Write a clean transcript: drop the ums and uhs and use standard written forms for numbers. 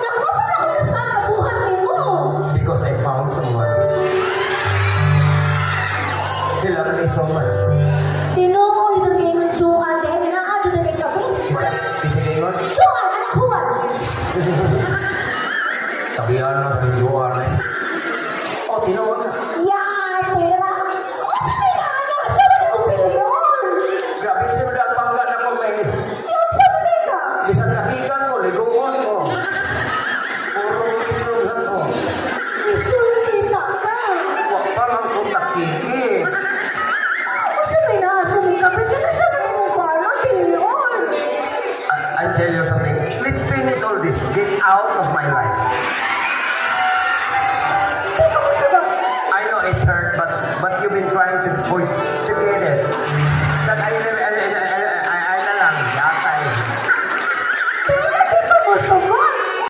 Naku, saan ako nasaan kabuhat ni mo? Because I found someone. He loved me so much. Tinuko itong gingon Juan din. Inaadyo na kay kape. Itigingon? Juan, anak Juan. Tabihan na sa Juan eh. Oh, tinuon na. Yan, pera. O, sabi na, anak. Siya ba mong piliyon? Grabe kasi madapangga na ko may. Yun, sabi na ka. Bisang nakikan mo, liguon mo. Puro itlog lang ko. Isulti na ka. Huwag ka lang ko nakiki. O, sabi na, sabi ka. Pwede na siya ba mong kala? Piliyon. I tell you something. Let's finish all this. Get out of my life.